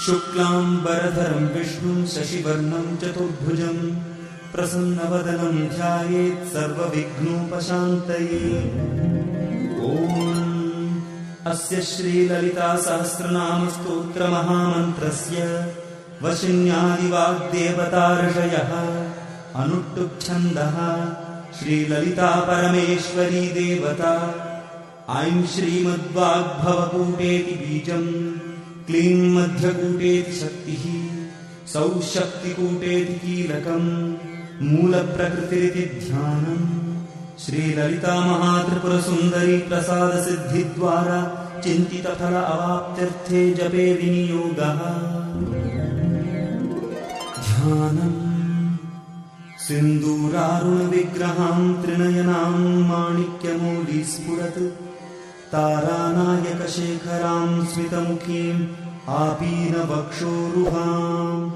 शुक्लाम्बरधरं विष्णुं शशिवर्णं चतुर्भुजं प्रसन्नवदनं ध्यायेत् सर्वविघ्नोपशान्तये। अस्य श्रीललितासहस्रनामस्तोत्रमहामन्त्रस्य वशिन्यादिवाग्देवता ऋषयः अनुष्टुप्छन्दः श्रीललिता परमेश्वरी देवता। ऐं श्रीमद्वाग्भवकूटेति बीजम्, क्लीं मध्यकूटेति शक्तिः, सौः शक्तिकूटेति कीलकम्, मूलप्रकृतिरिति ध्यानम्। श्रीललिता महात्रिपुरसुन्दरी प्रसादसिद्धिद्वारा चिन्तितफल अवाप्त्यर्थे जपे विनियोगः। ध्यानम्। सिन्दूरारुणविग्रहां त्रिनयनां माणिक्यमौलिस्फुरत् तारानायकशेखरां स्मितमुखीम् आपीनवक्षोरुहाम्,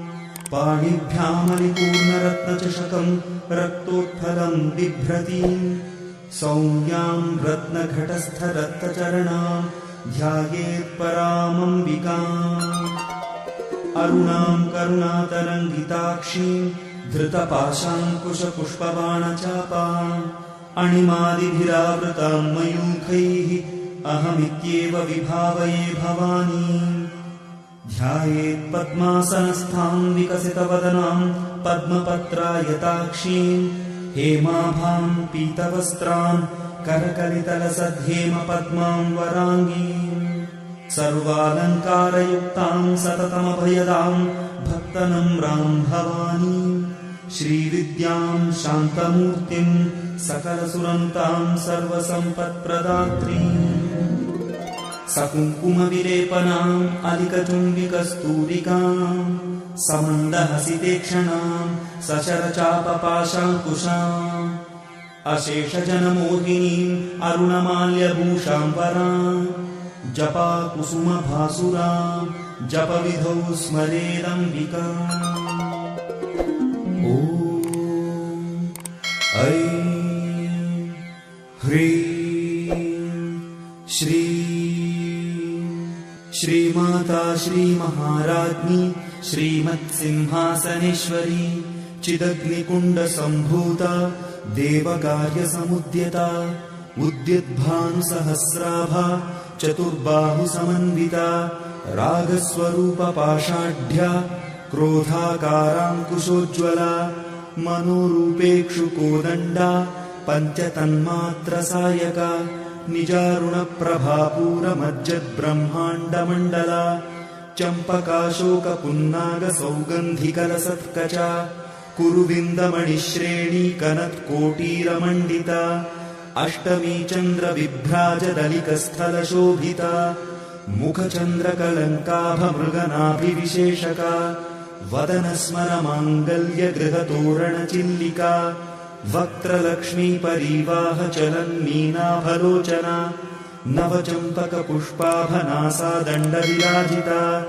पाणिभ्यामलिपूर्णरत्नचषकं रक्तोत्फलं बिभ्रतीं, सौम्यां रत्नघटस्थरक्तचरणां ध्यायेत्परामम्बिकाम्। अरुणां करुणातरङ्गिताक्षीं धृतपाशाङ्कुशपुष्पबाणचापाम्, अणिमादिभिरावृतां मयूखैः अहमित्येव विभावये भवानीम्। ध्यायेत् पद्मासनस्थां विकसितवदनां पद्मपत्रायताक्षीं, हेमाभां पीतवस्त्रां करकलितलसद्धेमपद्मां वराङ्गीं, सर्वालङ्कारयुक्तां सततमभयदां भक्तनम्रां भवानीं, श्रीविद्यां शान्तमूर्तिं सकलसुरनुतां सर्वसम्पत्प्रदात्रीं, सकुङ्कुमविलेपनाम् अलिकचुम्बिकस्तूलिकां, समन्दहसितेक्षणां सचरचापपाशाङ्कुशाम्, अशेषजनमोहिनीम् अरुणमाल्यभूषां वरां, जपाकुसुमभासुरां जपविधौ स्मरेदम्बिकाम्। ॐ ऐं ह्रीं श्रीं श्रीमाता श्रीमहाराज्ञी श्रीमत्सिंहासनेश्वरी चिदग्निकुण्डसम्भूता देवकार्यसमुद्यता, उद्यद्भानुसहस्राभा चतुर्बाहुसमन्विता, रागस्वरूपपाषाढ्या क्रोधाकाराङ्कुशोज्ज्वला, मनोरूपेक्षुकोदण्डा पञ्चतन्मात्रसायका, निजारुणप्रभापूरमज्जद्ब्रह्माण्डमण्डला, चम्पकाशोकपुन्नागसौगन्धिकलसत्कचा, कुरुविन्दमणिश्रेणी कनत्कोटीरमण्डिता, अष्टमी चन्द्रविभ्राजदलिकस्थलशोभिता, मुखचन्द्रकलङ्काभमृगनाभिविशेषका, वदनस्मरमाङ्गल्यगृहतोरणचिल्लिका, वक्त्रलक्ष्मीपरीवाहचलन्मीनाभलोचना, नवचम्पकपुष्पाभनासादण्डविराजिता,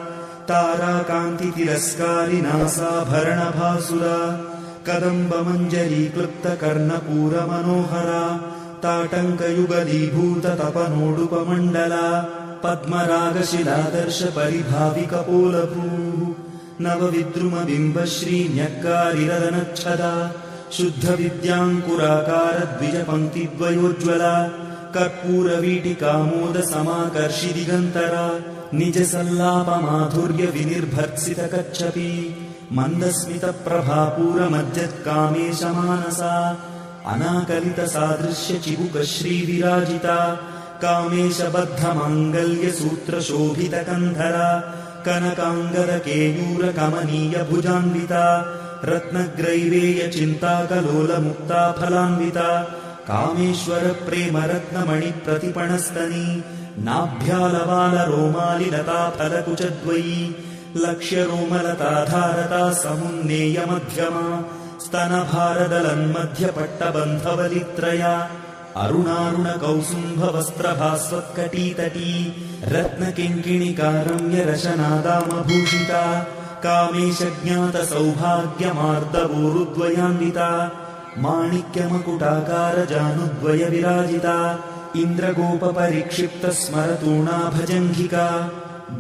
ताराकान्तितिरस्कारिनासाभरणभासुरा, कदम्बमञ्जरीक्लृप्तकर्णपूरमनोहरा, ताटङ्कयुगलीभूततपनोडुपमण्डला, पद्मरागशिलादर्शपरिभाविकपोलभूः, नवविद्रुमबिम्बश्रीन्यक्कारिरदनच्छदा, शुद्धविद्याङ्कुराकारद्विजपङ्क्तिद्वयोज्ज्वला, कर्पूरवीटिकामोदसमाकर्षिदिगन्तरा, निजसल्लापमाधुर्यविनिर्भर्त्सितकच्छपी, मन्दस्मितप्रभापूरमज्जत्कामेशमानसा, अनाकलितसादृश्यचिबुकश्रीविराजिता, कामेशबद्धमाङ्गल्यसूत्रशोभितकन्धरा, कनकाङ्गदकेयूरकमनीयभुजान्विता, रत्नग्रैवेयचिन्ताकलोलमुक्ता फलान्विता, कामेश्वरप्रेमरत्नमणिप्रतिपणस्तनी, नाभ्यालवालरोमालिलताफलकुचद्वयी, लक्ष्यरोमलताधारता समुन्नेयमध्यमा, स्तनभारदलन्मध्यपट्टबन्धवलित्रया, अरुणारुणकौसुम्भवस्त्रभास्वत्कटीतटी, रत्नकिङ्किणिकारम्यरशनादामभूषिता, कामेशज्ञातसौभाग्यमार्दवोरुद्वयान्विता, माणिक्यमकुटाकारजानुद्वयविराजिता, इन्द्रगोपपरिक्षिप्तस्मरतूणा भजङ्घिका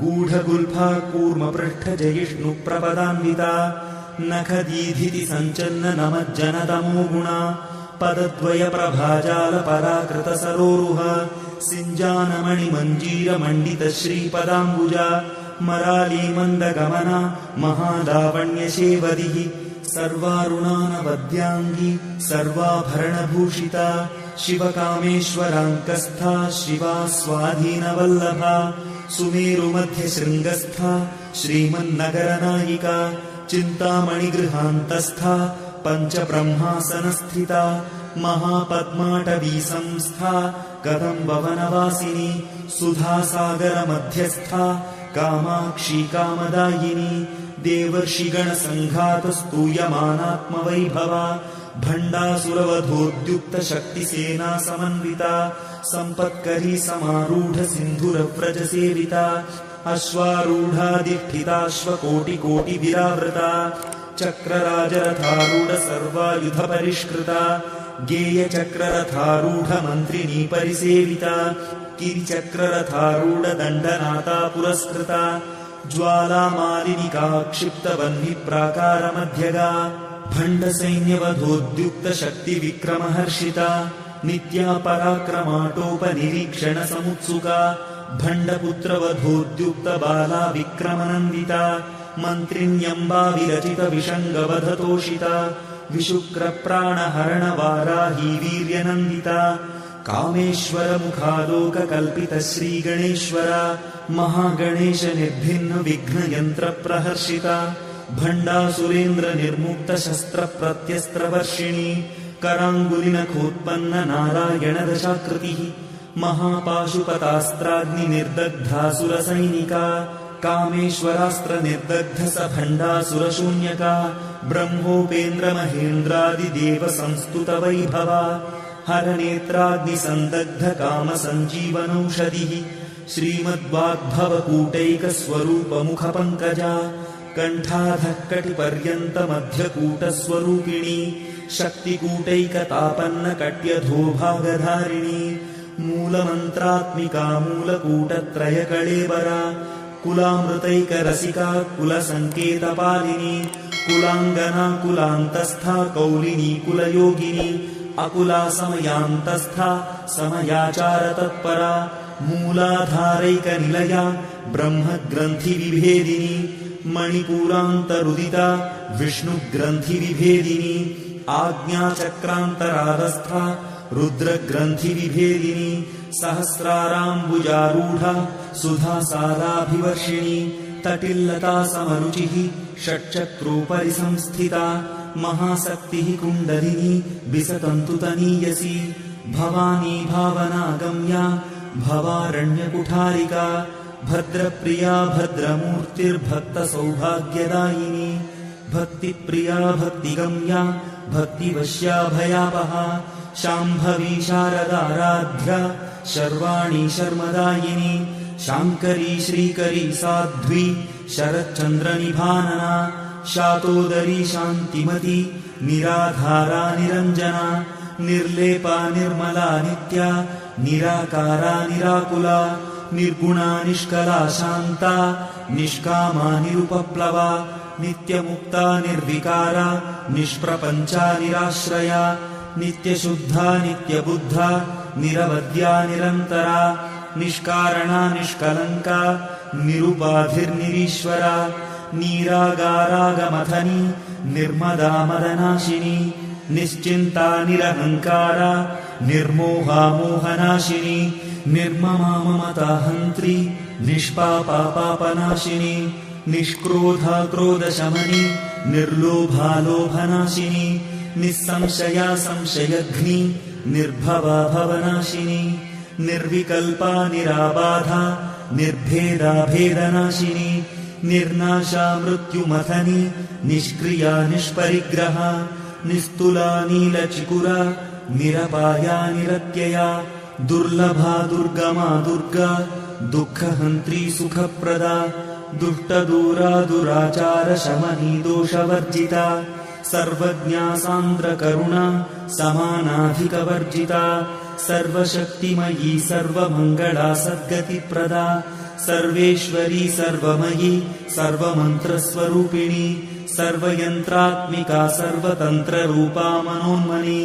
गूढगुल्फा कूर्मपृष्ठजयिष्णुप्रपदान्विता नखदीधिति सञ्चन्न नमज्जनतमो गुणा पदद्वयप्रभाजालपराकृतसरोरुह सिञ्जानमणिमञ्जीरमण्डितश्रीपदाम्बुजा मरालीमन्दगमना महालावण्यशेवदिः सर्वारुणानवद्याङ्गी सर्वाभरणभूषिता शिवकामेश्वराङ्कस्था शिवा स्वाधीनवल्लभा सुमेरुमध्यशृङ्गस्था श्रीमन्नगरनायिका चिन्तामणिगृहान्तस्था पञ्चब्रह्मासनस्थिता महापद्माटवी संस्था कदम्बवनवासिनी सुधासागरमध्यस्था कामाक्षी कामदायिनी देवर्षिगणसङ्घातस्तूयमानात्मवैभवा भण्डासुरवधोद्युक्तशक्तिसेना समन्विता सम्पत्करी समारूढ सिन्धुरव्रजसेविता अश्वारूढाधिष्ठिताश्वकोटिकोटिविरावृता चक्रराजरथारूढ सर्वायुधपरिष्कृता गेयचक्ररथारूढ मन्त्रिणी परिसेविता गिरिचक्ररथारूढ दण्डनाथा पुरस्कृता ज्वालामालिनिका क्षिप्तवह्निप्राकारमध्यगा भण्डसैन्यवधोद्युक्तशक्तिविक्रमहर्षिता नित्या पराक्रमाटोपनिरीक्षणसमुत्सुका भण्डपुत्रवधोद्युक्तबाला विक्रमनन्दिता मन्त्रिण्यम्बा विरचितविषङ्गवधतोषिता विशुक्रप्राणहरणवाराही वीर्यनन्दिता कामेश्वरमुखालोककल्पितश्रीगणेश्वरा महागणेश निर्भिन्न विघ्नयन्त्रप्रहर्षिता भण्डासुरेन्द्रनिर्मुक्तशस्त्रप्रत्यस्त्रवर्षिणी कराङ्गुलिनखोत्पन्न नारायणदशाकृतिः महापाशुपतास्त्राग्निनिर्दग्धासुरसैनिका कामेश्वरास्त्रनिर्दग्धसभण्डासुरशून्यका ब्रह्मोपेन्द्रमहेन्द्रादिदेवसंस्तुतवैभवा हरनेत्राग्निसन्दग्धकामसञ्जीवनौषधिः श्रीमद्वाग्भवकूटैकस्वरूपमुखपङ्कजा कण्ठाधः कटिपर्यन्तमध्यकूटस्वरूपिणी शक्तिकूटैकतापन्नकट्यधोभागधारिणी मूलमन्त्रात्मिका मूलकूटत्रयकळेबरा कुलामृतैकरसिका कुलसङ्केतपालिनी कुलाङ्गना कुलान्तस्था कौलिनी कुलयोगिनी अकुला समयान्तस्था समयाचारतत्परा मूलाधारैकनिलया ब्रह्मग्रन्थिविभेदिनी मणिपूरान्तरुदिता विष्णुग्रन्थिविभेदिनी आज्ञाचक्रान्तरारस्था रुद्रग्रन्थिविभेदिनी सहस्राराम्बुजारूढा सुधासाराभिवर्षिणी तटिल्लता समरुचिः षट्चक्रोपरि संस्थिता महाशक्तिः कुण्डलिनी विसतन्तुतनीयसी भवानी भावनागम्या भवारण्यकुठारिका भद्रप्रिया भद्रमूर्तिर्भक्तसौभाग्यदायिनी भक्तिप्रिया भक्तिगम्या भक्तिवश्या भयापहा शाम्भवी शारदाराध्या शर्वाणी शर्मदायिनी शाङ्करी श्रीकरी साध्वी शरच्चन्द्रनिभानना शातोदरी शान्तिमती निराधारा निरञ्जना निर्लेपा निर्मला नित्या निराकारा निराकुला निर्गुणा निष्कला शान्ता निष्कामा निरुपप्लवा नित्यमुक्ता निर्विकारा निष्प्रपञ्चा निराश्रया नित्यशुद्धा नित्यबुद्धा निरवद्या निरन्तरा निष्कारणा निष्कलङ्का निरुपाधिर्निरीश्वरा नीरागारागमथनी निर्मदा मदनाशिनी निश्चिन्ता निरहङ्कारा निर्मोहा मोहनाशिनी निर्ममा ममताहन्त्री निष्पापा पापनाशिनी निष्क्रोधा क्रोधशमनी निर्लोभा लोभनाशिनी निस्संशया संशयघ्नी निर्भवा भवनाशिनी निर्विकल्पा निराबाधा निर्भेदा भेदनाशिनी निर्नाशा मृत्युमथनी निष्क्रिया निष्परिग्रहा निस्तुला नीलचिकुरा निरपाया निरत्यया दुर्लभा दुर्गमा दुर्गा दुःखहन्त्री सुखप्रदा दुष्टदूरा दुराचार शमनी दोषवर्जिता सर्वज्ञा सान्द्रकरुणा समानाधिकवर्जिता सर्वशक्तिमयी सर्वमङ्गला सद्गतिप्रदा सर्वेश्वरी सर्वमयी सर्वमन्त्रस्वरूपिणी सर्वयन्त्रात्मिका सर्वतन्त्ररूपा मनोन्मनी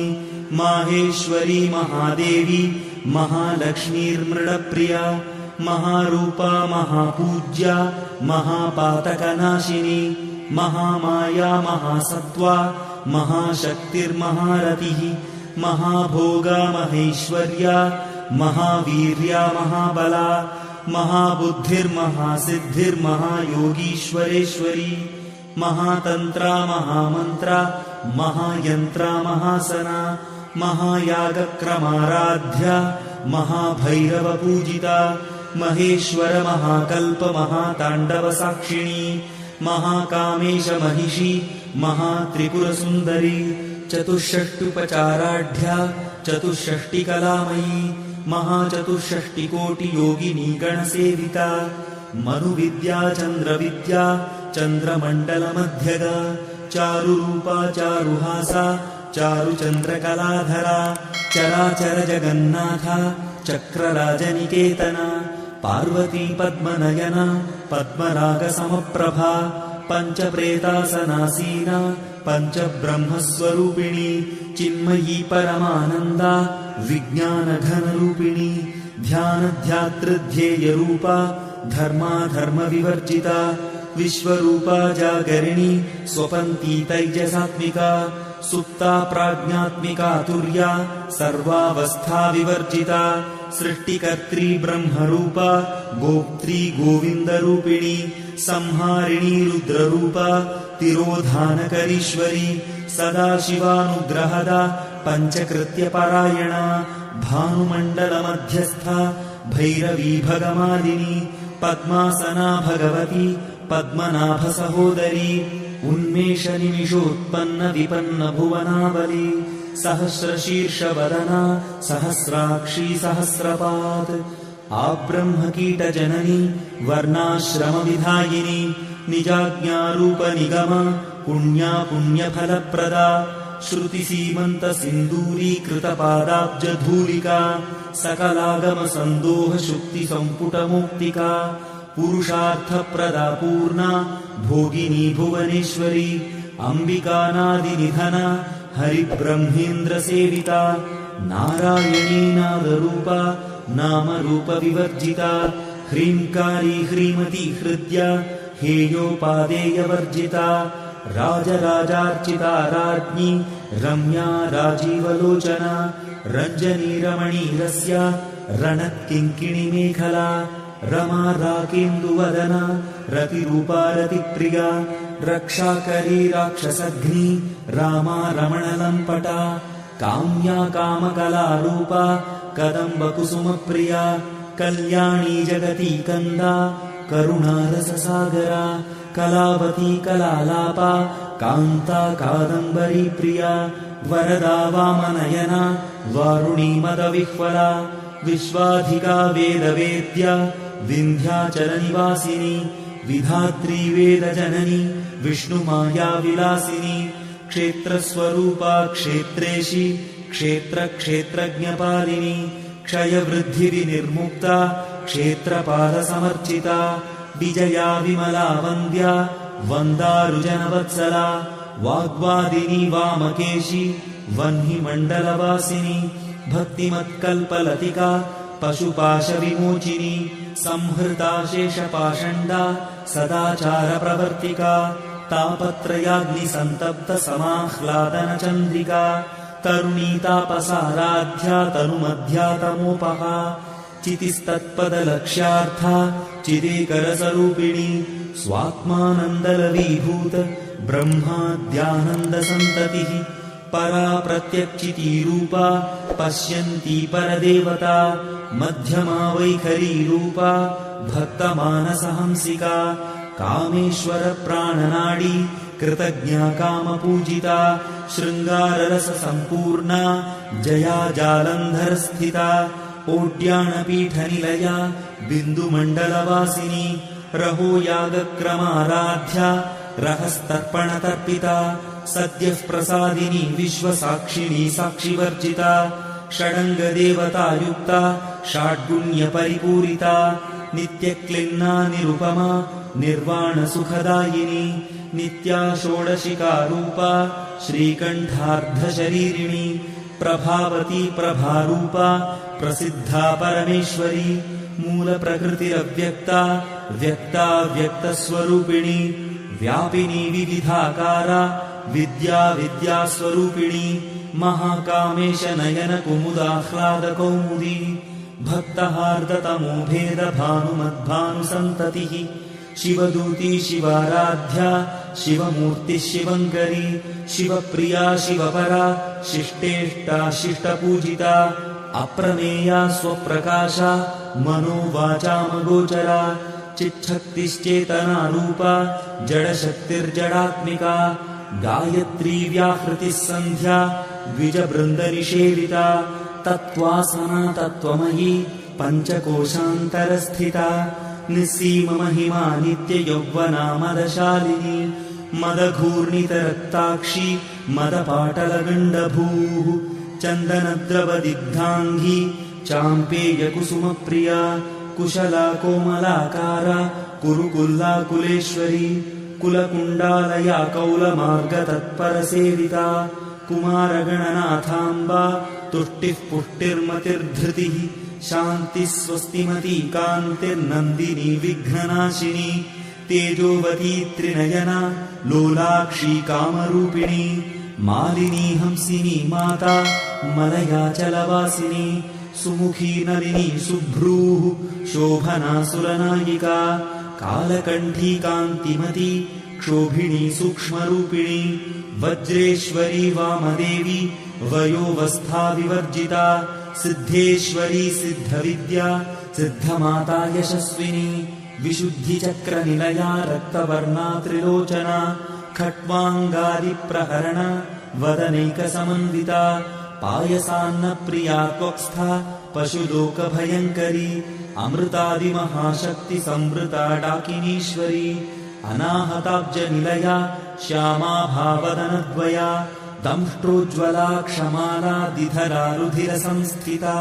माहेश्वरी महादेवी महालक्ष्मीर्मृडप्रिया महारूपा महापूज्या महापातकनाशिनी महामाया महासत्त्वा महाशक्तिर्महारतिः महाभोगा महेश्वर्या महावीर्या महाबला महाबुद्धिर्महासिद्धिर्महायोगीश्वरेश्वरी महातन्त्रा महामन्त्रा महायन्त्रा महासना महायागक्रमाराध्या महाभैरवपूजिता महेश्वर महाकल्प महाताण्डवसाक्षिणी महाकामेश महिषी महात्रिपुरसुन्दरी चतुष्षष्टुपचाराढ्या चतुष्षष्टिकलामयी महाचतुष्षष्टिकोटियोगिनी गणसेविता मनुविद्या चन्द्रविद्या चन्द्रमण्डलमध्यगा चारुरूपा चारुहासा चारुचन्द्रकलाधरा चराचर जगन्नाथा चक्रराजनिकेतना पार्वती पद्मनयना पद्मरागसमप्रभा पञ्चप्रेतासनासीना पञ्चब्रह्मस्वरूपिणी चिन्मयी परमानन्दा विज्ञानघनरूपिणी ध्यानध्यातृध्येयरूपा धर्माधर्मविवर्जिता विश्वरूपा जागरिणी स्वपन्ती तैजसात्मिका सुप्ता प्राज्ञात्मिका तुर्या सर्वावस्था विवर्जिता सृष्टिकर्त्री ब्रह्मरूपा गोप्त्री गोविन्दरूपिणी संहारिणी रुद्ररूपा तिरोधानकरीश्वरी सदाशिवानुग्रहदा पञ्चकृत्यपरायणा भानुमण्डलमध्यस्था भैरवी भगमालिनी पद्मासना भगवती पद्मनाभसहोदरी उन्मेषनिमिषोत्पन्न विपन्न भुवनावली सहस्रशीर्षवदना सहस्राक्षी सहस्रपात् आब्रह्मकीटजननी वर्णाश्रमविधायिनी निजाज्ञारूपनिगमा पुण्या पुण्यफलप्रदा श्रुतिसीमन्तसिन्दूरीकृतपादाब्जधूलिका सकलागमसन्दोहशुक्तिसम्पुटमुक्तिका पुरुषार्थप्रदा पूर्णा भोगिनी भुवनेश्वरी अम्बिकानादिनिधना हरिब्रह्मेन्द्रसेविता नारायणी नादरूपा नामरूपविवर्जिता ह्रीङ्कारी ह्रीमती हृद्या हेयोपादेयवर्जिता राजराजार्चिता राज्ञी रम्या राजीवलोचना रञ्जनी रमणीरस्या रणत्किङ्किणीमेखला रमा राकेन्दुवदना रतिरूपा रतिप्रिया रक्षाकरी राक्षसघ्नी रामा रमणलम्पटा काम्या कामकलारूपा कदम्बकुसुमप्रिया कल्याणी जगती कन्दा करुणारससागरा कलावती कलालापा कान्ता कादम्बरी प्रिया वरदा वामनयना वारुणी मदविह्वला विश्वाधिका वेदवेद्या विन्ध्याचलनिवासिनी विधात्री वेदजननी विष्णुमाया विलासिनी क्षेत्रस्वरूपा क्षेत्रेशी क्षेत्रक्षेत्रज्ञपालिनी क्षयवृद्धिविनिर्मुक्ता क्षेत्रपालसमर्चिता विजया विमला वन्द्या वन्दारुजनवत्सला वाग्वादिनी वामकेशी वह्निमण्डलवासिनी भक्तिमत्कल्पलतिका पशुपाशविमोचिनी संहृता शेषपाषण्डा सदाचारप्रवर्तिका तापत्रयाग्निसन्तप्तसमाह्लादनचन्द्रिका तरुणीतापसाराध्या तनुमध्या तमोपहा चितिस्तत्पदलक्ष्यार्था चिदेकरसरूपिणी स्वात्मानन्दलवीभूत ब्रह्माद्यानन्दसन्ततिः परा प्रत्यक्षितीरूपा पश्यन्ती परदेवता मध्यमा वैखरीरूपा भक्तमानसहंसिका कामेश्वरप्राणनाडी कृतज्ञा कामपूजिता शृङ्गाररससम्पूर्णा जया जालन्धरस्थिता ओड्याणपीठनिलया बिन्दुमण्डलवासिनी रहो यागक्रमाराध्या रहस्तर्पणतर्पिता सद्यः प्रसादिनी विश्वसाक्षिणी साक्षिवर्जिता षडङ्गदेवतायुक्ता षाड्गुण्यपरिपूरिता नित्यक्लिन्ना निरुपमा निर्वाणसुखदायिनी नित्या षोडशिकारूपा श्रीकण्ठार्धशरीरिणी प्रभावती प्रभारूपा प्रसिद्धा परमेश्वरी मूलप्रकृतिरव्यक्ता व्यक्ता व्यक्तस्वरूपिणी व्यापिनी विविधाकारा विद्या विद्यास्वरूपिणी महाकामेश नयन कुमुदाह्लादकौमुदी भक्तहार्दतमो भेद भानुमद्भानुसन्ततिः शिवदूती शिवाराध्या शिवमूर्तिः शिवङ्करी शिवप्रिया शिवपरा शिष्टेष्टा शिष्टपूजिता अप्रमेया स्वप्रकाशा मनोवाचामगोचरा चिच्छक्तिश्चेतनारूपा जडशक्तिर्जडात्मिका गायत्री व्याहृतिः सन्ध्या द्विजबृन्दनिषेविता तत्त्वासना तत्त्वमयी पञ्चकोशान्तरस्थिता निस्सीममहिमा नित्ययौवना मदशालिनी मदघूर्णितरक्ताक्षी मदपाटलगण्डभूः चन्दनद्रवदिग्धाङ्गी चाम्पेयकुसुमप्रिया कुशला कोमलाकारा कुरुकुल्लाकुलेश्वरी कुलकुण्डालया कौलमार्गतत्परसेविता कुमारगणनाथाम्बा तुष्टिः पुष्टिर्मतिर्धृतिः शान्तिः स्वस्तिमती कान्तिर्नन्दिनी विघ्ननाशिनी तेजोवती त्रिनयना लोलाक्षी कामरूपिणी मालिनी हंसिनी माता मलयाचलवासिनी सुमुखी नलिनी शुभ्रूः शोभना सुरनायिका कालकण्ठी कान्तिमती क्षोभिणी सूक्ष्मरूपिणी वज्रेश्वरी वामदेवी वयोवस्था विवर्जिता सिद्धेश्वरी सिद्धविद्या सिद्धमाता यशस्विनी विशुद्धिचक्रनिलया रक्तवर्णा त्रिलोचना खट्वाङ्गादिप्रहरण वदनैकसमन्विता पायसान्नप्रिया त्वक्स्था पशुलोकभयङ्करी अमृतादिमहाशक्तिसंवृता डाकिनीश्वरी अनाहताब्जनिलया श्यामा भावदनद्वया दंष्ट्रोज्ज्वला क्षमाला दिधरा रुधिरसंस्थिता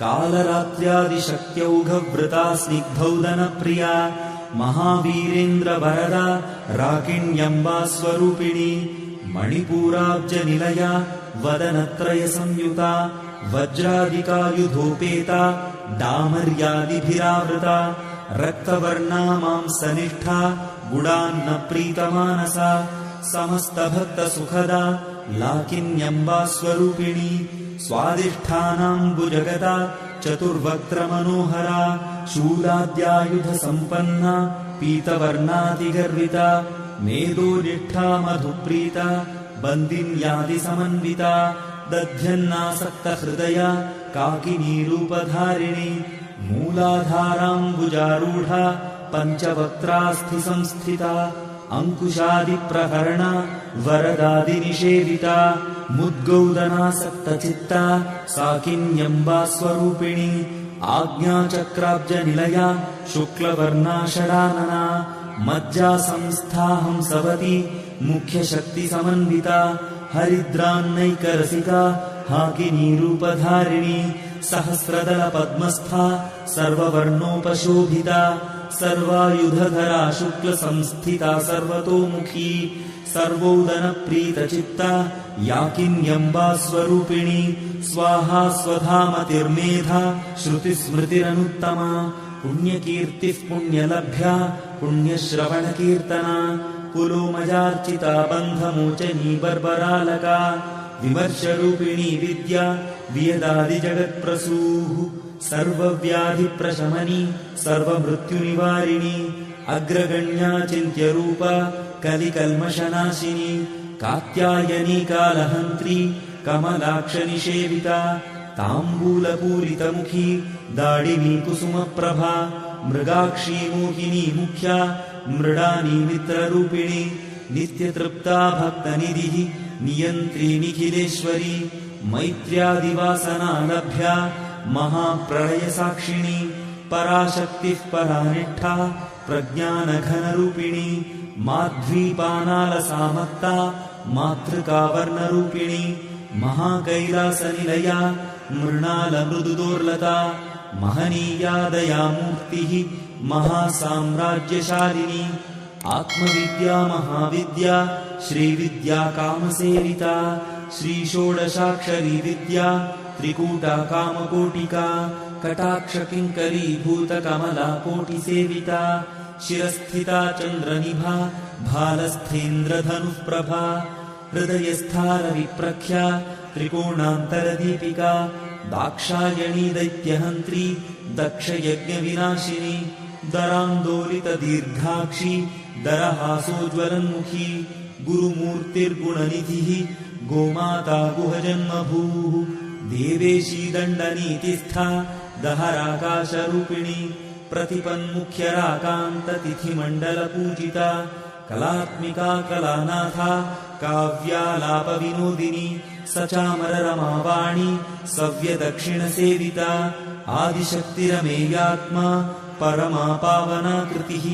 कालरात्र्यादिशक्त्यौघवृता स्निग्धौदनप्रिया महावीरेन्द्रवरदा राकिण्यम्बा स्वरूपिणी मणिपूराब्जनिलया वदनत्रयसंयुता वज्रादिकायुधोपेता डामर्यादिभिरावृता रक्तवर्णा मांसनिष्ठा गुडान्नप्रीतमानसा समस्तभक्तसुखदा लाकिन्यम्बा स्वरूपिणी स्वादिष्ठानाम्बुजगदा चतुर्वक्त्रमनोहरा शूलाद्यायुधसम्पन्ना पीतवर्णातिगर्विता मेदोनिष्ठा मधुप्रीता बन्दिन्यादिसमन्विता दध्यन्नासक्तहृदया काकिनीरूपधारिणी मूलाधाराम्बुजारूढा पञ्चवक्त्रास्थिसंस्थिता अङ्कुशादिप्रहरणा वरदादिनिषेविता मुद्गौदनासक्तचित्ता साकिन्यम्बा स्वरूपिणी आज्ञाचक्राब्जनिलया शुक्लवर्णा षडानना मज्जासंस्था हंसवती मुख्यशक्तिसमन्विता हरिद्रान्नैकरसिका हाकिनीरूपधारिणी सहस्रदलपद्मस्था सर्ववर्णोपशोभिता सर्वायुधधरा शुक्लसंस्थिता सर्वतोमुखी सर्वोदनप्रीतचित्ता याकिन्यम्बा स्वरूपिणी स्वाहा स्वधामतिर्मेधा श्रुतिस्मृतिरनुत्तमा पुण्यकीर्तिः पुण्यलभ्या पुण्यश्रवणकीर्तना पुलोमजार्चिता बन्धमोचनी बर्बरालका विमर्शरूपिणी विद्या वियदादिजगत्प्रसूः सर्वव्याधिप्रशमनी सर्वमृत्युनिवारिणी अग्रगण्या चिन्त्यरूपा कलिकल्मषनाशिनी कात्यायनी कालहन्त्री कमलाक्षनिषेविता ताम्बूलपूरितमुखी दाडिनी कुसुमप्रभा मृगाक्षी मोहिनी मुख्या मृडानी मित्ररूपिणी नित्यतृप्ता भक्तनिधिः नियन्त्री निखिलेश्वरी मैत्र्यादिवासना लभ्या महाप्रलयसाक्षिणी पराशक्तिः परानिष्ठा प्रज्ञानघनरूपिणी माध्वीपानालसामत्ता मातृकावर्णरूपिणी महाकैलासनिलया मृणालमृदुदोर्लता महनीया दयामूर्तिः महासाम्राज्यशालिनी आत्मविद्या महाविद्या श्रीविद्या कामसेविता श्रीषोडशाक्षरी विद्या त्रिकूटा कामकोटिका कटाक्षकिङ्करीभूतकमला कोटिसेविता शिरस्थिता चन्द्रनिभा भालस्थेन्द्रधनुःप्रभा हृदयस्थारविप्रख्या त्रिकोणान्तरदीपिका दाक्षायणी दैत्यहन्त्री दक्षयज्ञविनाशिनी दरान्दोलितदीर्घाक्षी दरहासोज्ज्वलन्मुखी गुरुमूर्तिर्गुणनिधिः गोमाता गुहजन्मभूः देवेशी दण्डनीतिस्था दहराकाशरूपिणी प्रतिपन्मुख्यराकान्ततिथिमण्डलपूजिता कलात्मिका कलानाथा काव्यालापविनोदिनी सचामररमावाणी सव्यदक्षिणसेविता आदिशक्तिरमेयात्मा परमा पावना कृतिः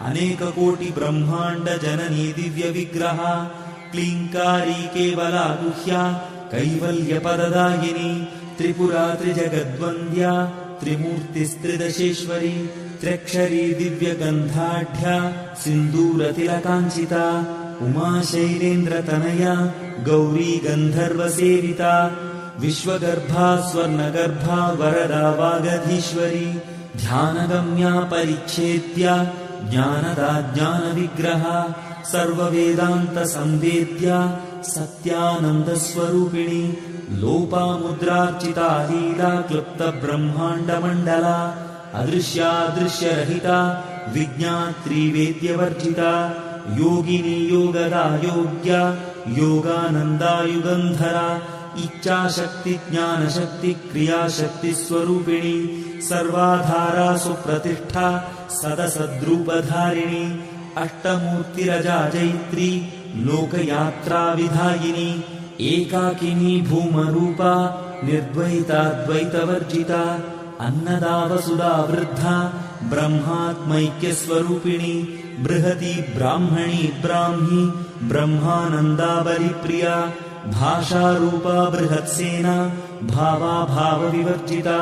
अनेककोटिब्रह्माण्डजननी दिव्यविग्रहा क्लीङ्कारी केवला गुह्या कैवल्यपददायिनी त्रिपुरा त्रिजगद्वन्द्या त्रिमूर्तिस्त्रिदशेश्वरी त्र्यक्षरी दिव्यगन्धाढ्या सिन्दूरतिलकाञ्चिता उमा शैलेन्द्रतनया गौरी गन्धर्वसेविता विश्वगर्भा स्वर्णगर्भा वरदा वागधीश्वरी ध्यानगम्या परिच्छेद्या ज्ञानदा ज्ञानविग्रहा सर्ववेदान्तसंवेद्या सत्यानन्दस्वरूपिणी लोपामुद्रार्चिता लीला क्लुप्तब्रह्माण्डमण्डला अदृश्यादृश्यरहिता विज्ञात्री वेद्यवर्जिता योगिनी योगदा योग्या योगानन्दा युगन्धरा इच्छाशक्ति ज्ञानशक्ति क्रियाशक्तिस्वरूपिणी सर्वाधारा सुप्रतिष्ठा सदसद्रूपधारिणी अष्टमूर्तिरजा जैत्री लोकयात्रा विधायिनी एकाकिनी भूमरूपा निर्द्वैताद्वैतवर्जिता अन्नदा वसुधा वृद्धा ब्रह्मात्मैक्यस्वरूपिणी बृहती ब्राह्मणी ब्राह्मी ब्रह्मानन्दाबलिप्रिया भाषारूपा बृहत्सेना भावा भावविवर्जिता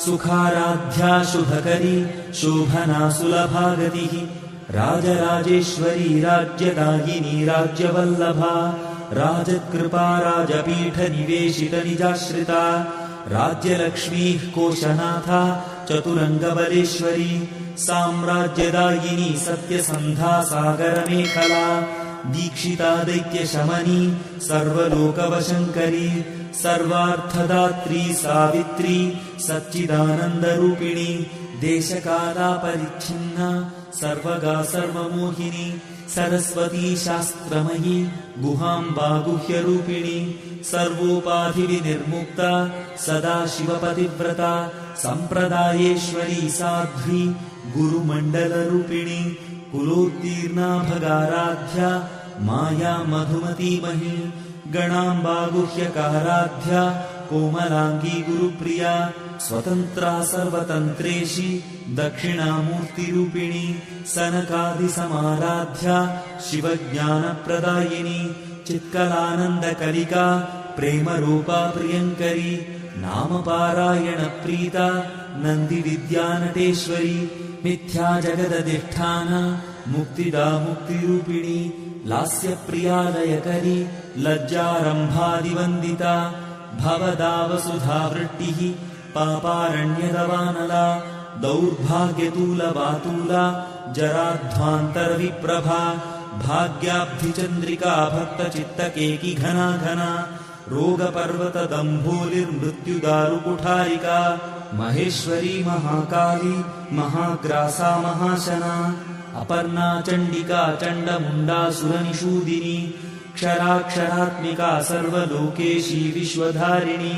सुखाराध्या शुभकरी शोभना सुलभा गतिः राजराजेश्वरी राज्यदायिनी राज्यवल्लभा राजकृपा राजपीठनिवेशितनिजाश्रिता राज्यलक्ष्मीः कोशनाथा चतुरङ्गबलेश्वरी साम्राज्यदायिनी सत्यसन्धा सागरमेखला दीक्षिता दैत्यशमनी सर्वलोकवशङ्करी सर्वार्थदात्री सावित्री सच्चिदानन्दरूपिणी देशकालापरिच्छिन्ना सर्वगा सर्वमोहिनी सरस्वती शास्त्रमयी गुहाम्बा गुह्यरूपिणी सर्वोपाधिविनिर्मुक्ता सदा शिवपतिव्रता सम्प्रदायेश्वरी साध्वी गुरुमण्डलरूपिणी कुलोत्तीर्णा भगाराध्या माया मधुमतीमही गणाम्बा गुह्यकाराध्या कोमलाङ्गी गुरुप्रिया स्वतन्त्रा सर्वतन्त्रेशी दक्षिणामूर्तिरूपिणी सनकादिसमाराध्या शिवज्ञानप्रदायिनी चित्कलानन्दकलिका प्रेमरूपा प्रियङ्करी नामपारायणप्रीता नन्दिविद्यानटेश्वरी मिथ्या जगदधिष्ठाना मुक्तिदा मुक्तिरूपिणी लास्यप्रियालयकरी लज्जारम्भादिवन्दिता भवदा वसुधावृष्टिः पापारण्यदवानला दौर्भाग्यतूलवातूला जराध्वान्तरविप्रभा भाग्याब्धिचन्द्रिका भक्तचित्तकेकी घना घना रोगपर्वतदम्भोलिर्मृत्युदारुकुठारिका महेश्वरी महाकाली महाग्रासा महाशना अपर्णा चण्डिका चण्डमुण्डासुरनिषूदिनी क्षराक्षरात्मिका सर्वलोकेशी विश्वधारिणी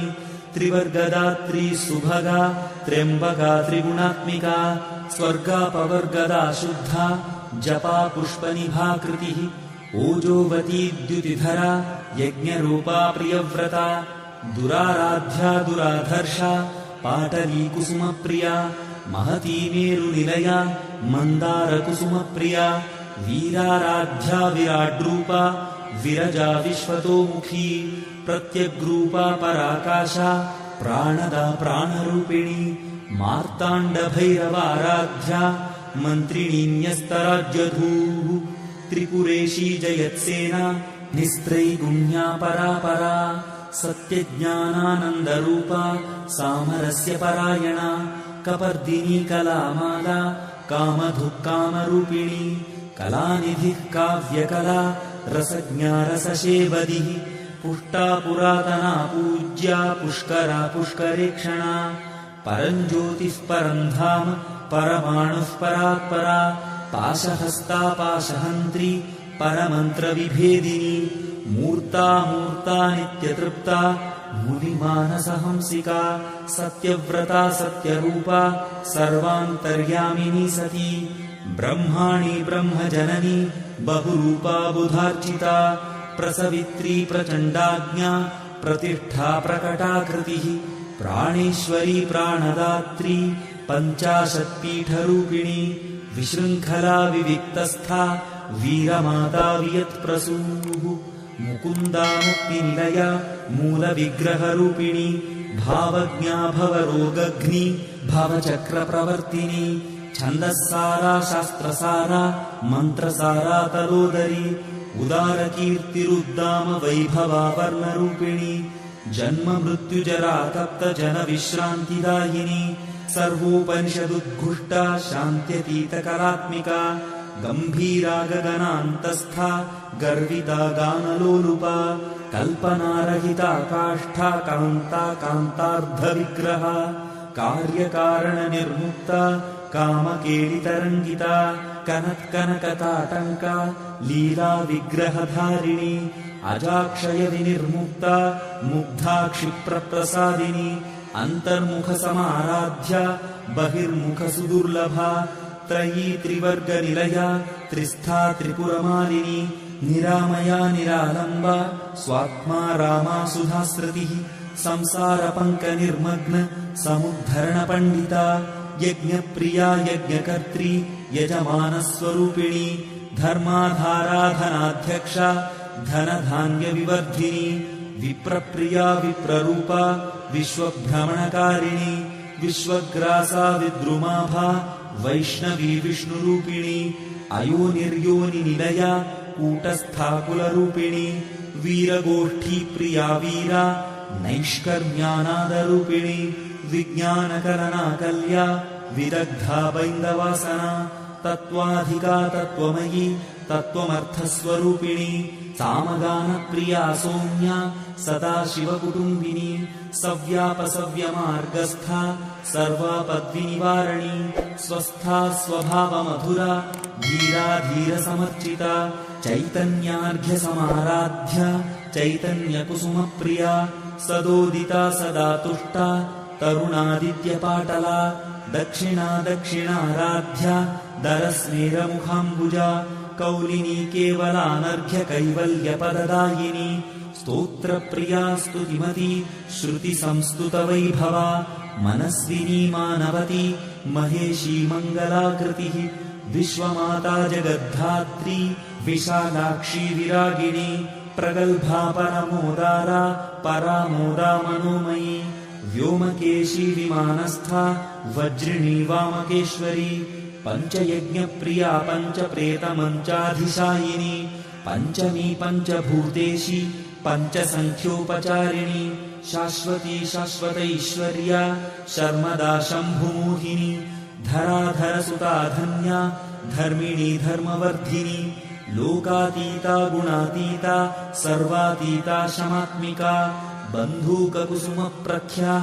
त्रिवर्गदात्री सुभगा त्र्यम्बका त्रिगुणात्मिका स्वर्गापवर्गदा शुद्धा जपा पुष्पनिभाकृतिः ओजोवती द्युतिधरा यज्ञरूपा प्रियव्रता दुराराध्या दुराधर्षा पाटली कुसुमप्रिया महती मेरुनिलया मन्दारकुसुमप्रिया वीराराध्या विराड्रूपा विरजा विश्वतोमुखी प्रत्यग्रूपा पराकाशा प्राणदा प्राणरूपिणी मार्ताण्डभैरवाराध्या मन्त्रिणी न्यस्तराज्यधूः त्रिपुरेशी जयत्सेना निस्त्रैगुण्या परापरा सत्यज्ञानानन्दरूपा सामरस्य परायणा कपर्दिनी कलामाला कामधुक्कामरूपिणी कलानिधिः काव्यकला रसज्ञा रसशेवदिः पुष्टा पुरातना पूज्या पुष्करा पुष्करेक्षणा परञ्ज्योतिः परं धाम परमाणुः परात्परा पाशहस्ता पाशहन्त्री परमन्त्रविभेदिनी मूर्ता मूर्ता नित्यतृप्ता मुनिमानसहंसिका सत्यव्रता सत्यरूपा सर्वान्तर्यामिनी सती ब्रह्माणि ब्रह्मजननी बहुरूपा बुधार्चिता प्रसवित्री प्रचण्डाज्ञा प्रतिष्ठा प्रकटाकृतिः प्राणेश्वरी प्राणदात्री पञ्चाशत्पीठरूपिणी विशृङ्खला विविक्तस्था वीरमाता वियत्प्रसूः मुकुन्दा मुक्तिनिलया मूलविग्रहरूपिणी भावज्ञा भवरोगघ्नी भवचक्रप्रवर्तिनी छन्दस्सारा शास्त्रसारा मन्त्रसारा तलोदरी उदारकीर्तिरुद्दाम वैभवा वर्णरूपिणी जन्म मृत्युजरा तप्त जनविश्रान्तिदायिनी सर्वोपनिषदुद्घुष्टा शान्त्यतीतकलात्मिका गम्भीरा गगनान्तस्था गर्विता गानलोलुपा कल्पनारहिता काष्ठा कान्ता कान्तार्धविग्रहा कार्यकारणनिर्मुक्ता कामकेलितरङ्गिता कनत्कनकताटङ्का लीला विग्रहधारिणी अजाक्षयविनिर्मुक्ता मुग्धा क्षिप्रप्रसादिनी अन्तर्मुखसमाराध्या बहिर्मुखसुदुर्लभा त्रयी त्रिवर्गनिलया त्रिस्था त्रिपुरमालिनी निरामया निरालम्बा स्वात्मा रामा सुधास्रतिः संसारपङ्कनिर्मग्न समुद्धरणपण्डिता यज्ञप्रिया यज्ञकर्त्री यजमानस्वरूपिणी धर्माधारा धनाध्यक्षा धनधान्यविवर्धिनी विप्रप्रिया विप्ररूपा विश्वभ्रमणकारिणी विश्वग्रासा विद्रुमाभा वैष्णवी विष्णुरूपिणी अयोनिर्योनिनिलया कूटस्थाकुलरूपिणी वीरगोष्ठी प्रिया वीरा नैष्कर्म्यानादरूपिणी विज्ञानकलनाकल्या विदग्धा बैन्दवासना तत्त्वाधिका तत्त्वमयी तत्त्वमर्थस्वरूपिणी सामगानप्रिया सौम्या सदा शिवकुटुम्बिनी सव्यापसव्यमार्गस्था सर्वापद्विनिवारणी स्वस्था स्वभावमधुरा धीरा धीरसमर्चिता चैतन्यार्घ्यसमाराध्या चैतन्यकुसुमप्रिया सदोदिता सदा तुष्टा तरुणादित्यपाटला दक्षिणा दक्षिणाराध्या दरस्मेरमुखाम्बुजा कौलिनी केवलानर्घ्यकैवल्यपददायिनी स्तोत्रप्रिया स्तुतिमती श्रुतिसंस्तुतवैभवा मनस्विनी मानवती महेशी मङ्गलाकृतिः विश्वमाता जगद्धात्री विशालाक्षी विरागिणी प्रगल्भा परमोदारा परामोदा मनोमयी व्योमकेशी विमानस्था वज्रिणी वामकेश्वरी पञ्चयज्ञप्रिया पञ्चप्रेतमञ्चाधिशायिनी पञ्चमी पञ्चभूतेशी पञ्चसङ्ख्योपचारिणी शाश्वती शाश्वतैश्वर्या शर्मदा शम्भुमोहिनी धराधरसुता धन्या धर्मिणी धर्मवर्धिनी लोकातीता गुणातीता सर्वातीता शमात्मिका बन्धूककुसुमप्रख्या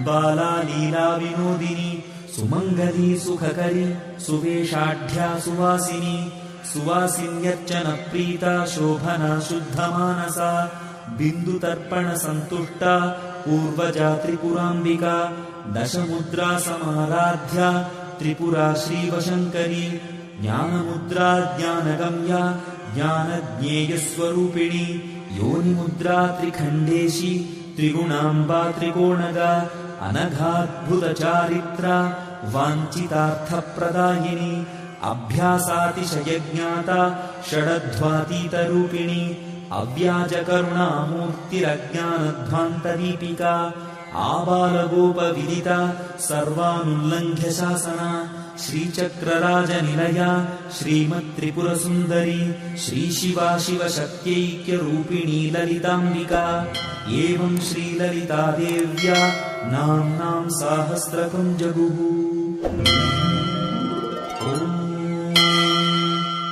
बाला लीला विनोदिनी सुमङ्गली सुखकरी सुवेशाढ्या सुवासिनी सुवासिन्यर्चनप्रीता शोभना शुद्धमानसा बिन्दुतर्पणसन्तुष्टा पूर्वजा त्रिपुराम्बिका दशमुद्रा समाराध्या त्रिपुरा श्रीवशङ्करी ज्ञानमुद्रा ज्ञानगम्या ज्ञानज्ञेयस्वरूपिणी योनिमुद्रा त्रिखण्डेशी त्रिगुणाम्बा त्रिकोणगा अनघाद्भुतचारित्रा वाञ्छितार्थप्रदायिनी अभ्यासातिशयज्ञाता षडध्वातीतरूपिणी अव्याजकरुणामूर्तिरज्ञानध्वान्तदीपिका आबालगोपविदिता सर्वानुल्लङ्घ्य शासना श्रीचक्रराजनिलया श्रीमत्त्रिपुरसुन्दरी श्रीशिवा शिवशक्त्यैक्यरूपिणी ललिताम्बिका एवं श्रीललितादेव्या नाम्नां साहस्रकं जगुः।